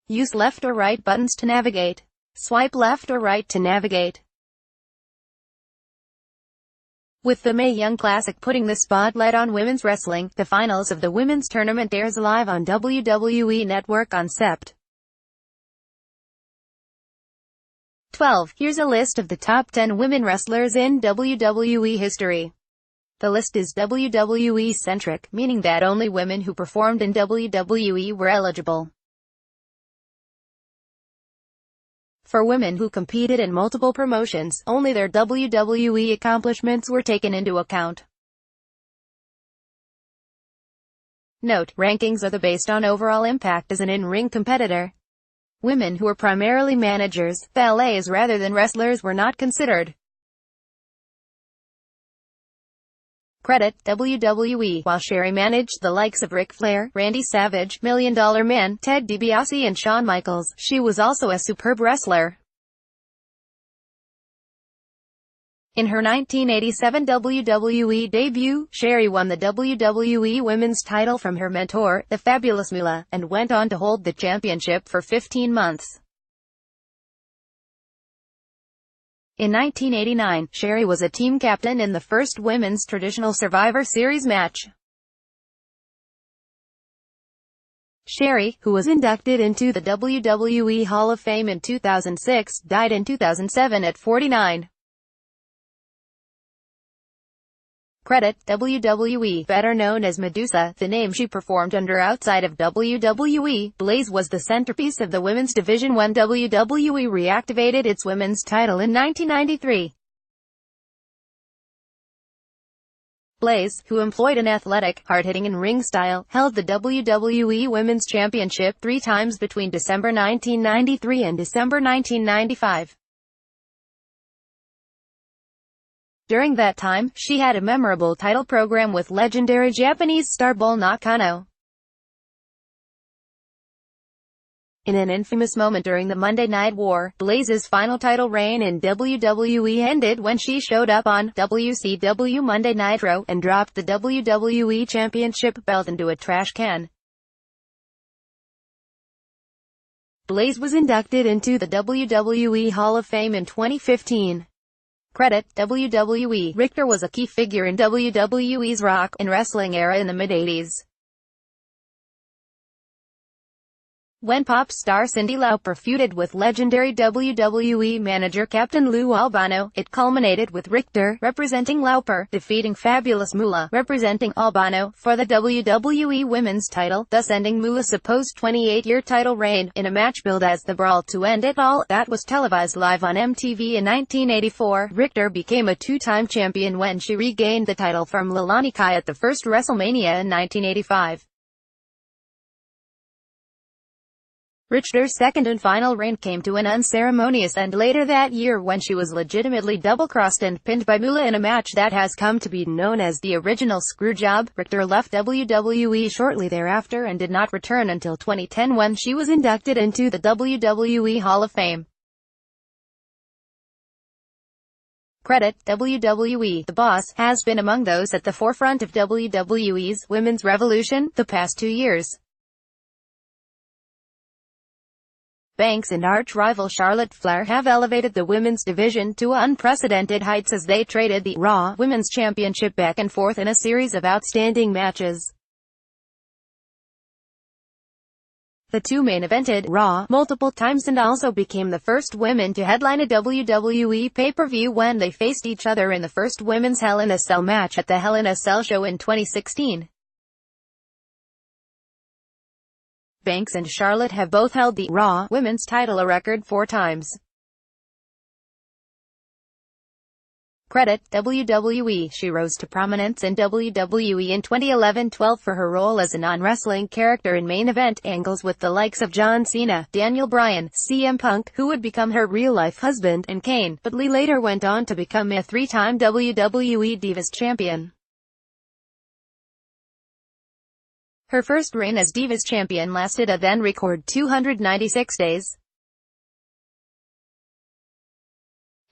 Use left or right buttons to navigate. Swipe left or right to navigate. With the Mae Young Classic putting the spotlight on women's wrestling, the finals of the women's tournament airs live on WWE Network on Sept. 12. Here's a list of the top 10 women wrestlers in WWE history. The list is WWE-centric, meaning that only women who performed in WWE were eligible. For women who competed in multiple promotions, only their WWE accomplishments were taken into account. Note: rankings are based on overall impact as an in-ring competitor. Women who were primarily managers, valets rather than wrestlers were not considered. Credit: WWE. While Sherri managed the likes of Ric Flair, Randy Savage, $1 Million Man, Ted DiBiase and Shawn Michaels, she was also a superb wrestler. In her 1987 WWE debut, Sherri won the WWE Women's title from her mentor, the Fabulous Moolah, and went on to hold the championship for 15 months. In 1989, Sherri was a team captain in the first women's traditional Survivor Series match. Sherri, who was inducted into the WWE Hall of Fame in 2006, died in 2007 at 49. Credit: WWE. Better known as Medusa, the name she performed under outside of WWE, Blaze was the centerpiece of the women's division when WWE reactivated its women's title in 1993. Blaze, who employed an athletic, hard-hitting in-ring style, held the WWE Women's Championship 3 times between December 1993 and December 1995. During that time, she had a memorable title program with legendary Japanese star Bull Nakano. In an infamous moment during the Monday Night War, Blaze's final title reign in WWE ended when she showed up on WCW Monday Nitro and dropped the WWE Championship belt into a trash can. Blaze was inducted into the WWE Hall of Fame in 2015. Credit: WWE. Richter was a key figure in WWE's rock and wrestling era in the mid-80s. When pop star Cyndi Lauper feuded with legendary WWE manager Captain Lou Albano, it culminated with Richter, representing Lauper, defeating Fabulous Moolah, representing Albano, for the WWE Women's title, thus ending Moolah's supposed 28-year title reign, in a match billed as the Brawl to End It All, that was televised live on MTV in 1984. Richter became a 2-time champion when she regained the title from Leilani Kai at the first WrestleMania in 1985. Richter's second and final reign came to an unceremonious end later that year when she was legitimately double-crossed and pinned by Moolah in a match that has come to be known as the original Screwjob. Richter left WWE shortly thereafter and did not return until 2010 when she was inducted into the WWE Hall of Fame. Credit: WWE. The Boss has been among those at the forefront of WWE's women's revolution the past 2 years. Banks and arch-rival Charlotte Flair have elevated the women's division to unprecedented heights as they traded the Raw Women's Championship back and forth in a series of outstanding matches. The two main-evented Raw multiple times and also became the first women to headline a WWE pay-per-view when they faced each other in the first women's Hell in a Cell match at the Hell in a Cell show in 2016. Banks and Charlotte have both held the Raw Women's title a record 4 times. Credit: WWE. She rose to prominence in WWE in 2011-12 for her role as a non-wrestling character in main event angles with the likes of John Cena, Daniel Bryan, CM Punk, who would become her real-life husband, and Kane, but Lee later went on to become a 3-time WWE Divas champion. Her first reign as Divas champion lasted a then-record 296 days.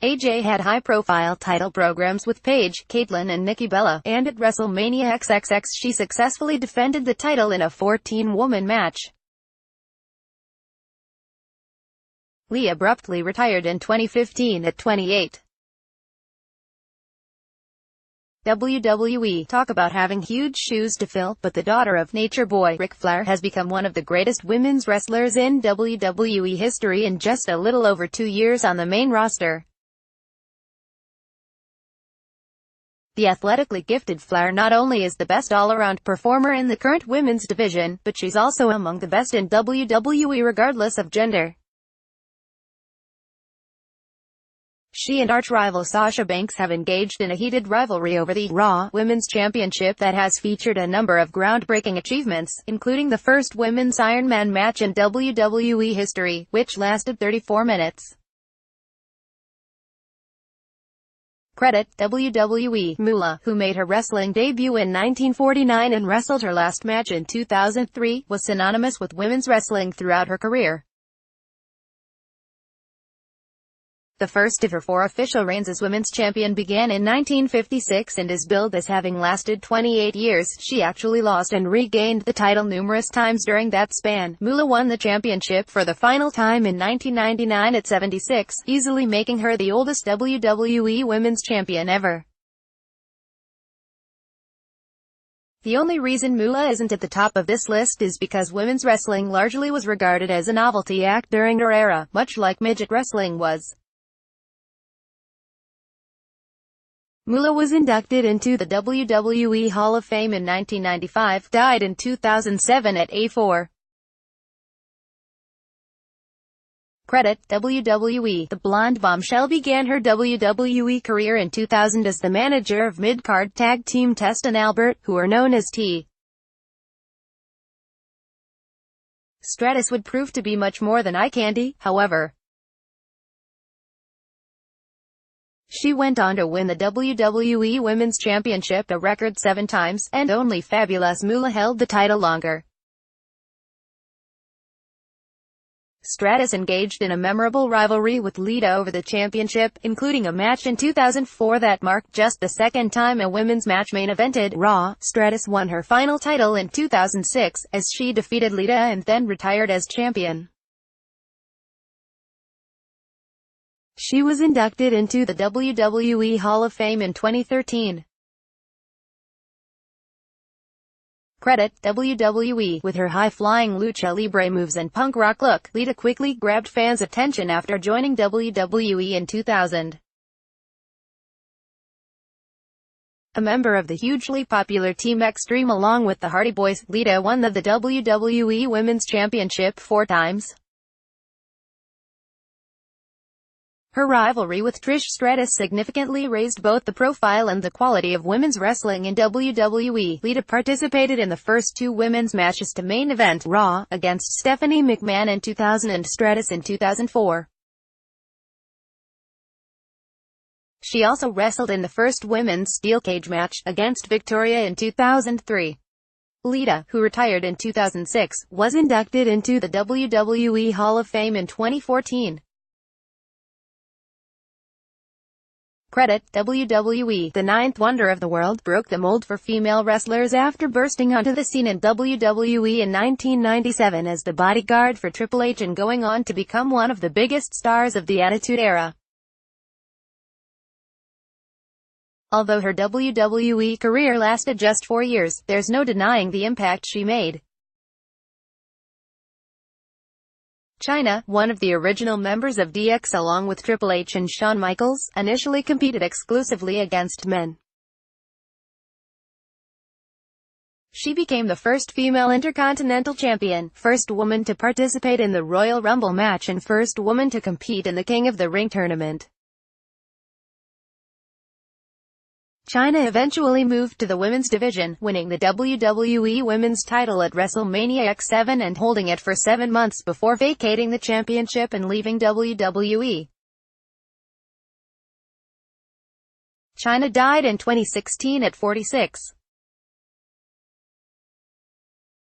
AJ had high-profile title programs with Paige, Caitlyn and Nikki Bella, and at WrestleMania XXX she successfully defended the title in a 14-woman match. Lee abruptly retired in 2015 at 28. WWE talk about having huge shoes to fill, but the daughter of Nature Boy, Ric Flair, has become one of the greatest women's wrestlers in WWE history in just a little over 2 years on the main roster. The athletically gifted Flair not only is the best all-around performer in the current women's division, but she's also among the best in WWE regardless of gender. She and arch-rival Sasha Banks have engaged in a heated rivalry over the Raw Women's Championship that has featured a number of groundbreaking achievements, including the first women's Iron Man match in WWE history, which lasted 34 minutes. Credit WWE. Moolah, who made her wrestling debut in 1949 and wrestled her last match in 2003, was synonymous with women's wrestling throughout her career. The first of her 4 official reigns as women's champion began in 1956 and is billed as having lasted 28 years. She actually lost and regained the title numerous times during that span. Moolah won the championship for the final time in 1999 at 76, easily making her the oldest WWE Women's Champion ever. The only reason Moolah isn't at the top of this list is because women's wrestling largely was regarded as a novelty act during her era, much like midget wrestling was. Moolah was inducted into the WWE Hall of Fame in 1995, died in 2007 at 84. Credit WWE. The blonde bombshell began her WWE career in 2000 as the manager of mid-card tag team Test and Albert, who are known as T. Stratus would prove to be much more than eye candy, however. She went on to win the WWE Women's Championship a record 7 times, and only Fabulous Moolah held the title longer. Stratus engaged in a memorable rivalry with Lita over the championship, including a match in 2004 that marked just the second time a women's match main-evented Raw. Stratus won her final title in 2006, as she defeated Lita and then retired as champion. She was inducted into the WWE Hall of Fame in 2013. Credit WWE. With her high-flying lucha libre moves and punk rock look, Lita quickly grabbed fans' attention after joining WWE in 2000. A member of the hugely popular Team Extreme along with the Hardy Boys, Lita won the WWE Women's Championship 4 times. Her rivalry with Trish Stratus significantly raised both the profile and the quality of women's wrestling in WWE. Lita participated in the first 2 women's matches to main event Raw, against Stephanie McMahon in 2000 and Stratus in 2004. She also wrestled in the first women's steel cage match, against Victoria in 2003. Lita, who retired in 2006, was inducted into the WWE Hall of Fame in 2014. Credit WWE. The 9th wonder of the world broke the mold for female wrestlers after bursting onto the scene in WWE in 1997 as the bodyguard for Triple H and going on to become one of the biggest stars of the Attitude Era. Although her WWE career lasted just 4 years, there's no denying the impact she made. Chyna, one of the original members of DX along with Triple H and Shawn Michaels, initially competed exclusively against men. She became the first female Intercontinental Champion, first woman to participate in the Royal Rumble match and first woman to compete in the King of the Ring tournament. Chyna eventually moved to the women's division, winning the WWE Women's title at WrestleMania X7 and holding it for 7 months before vacating the championship and leaving WWE. Chyna died in 2016 at 46.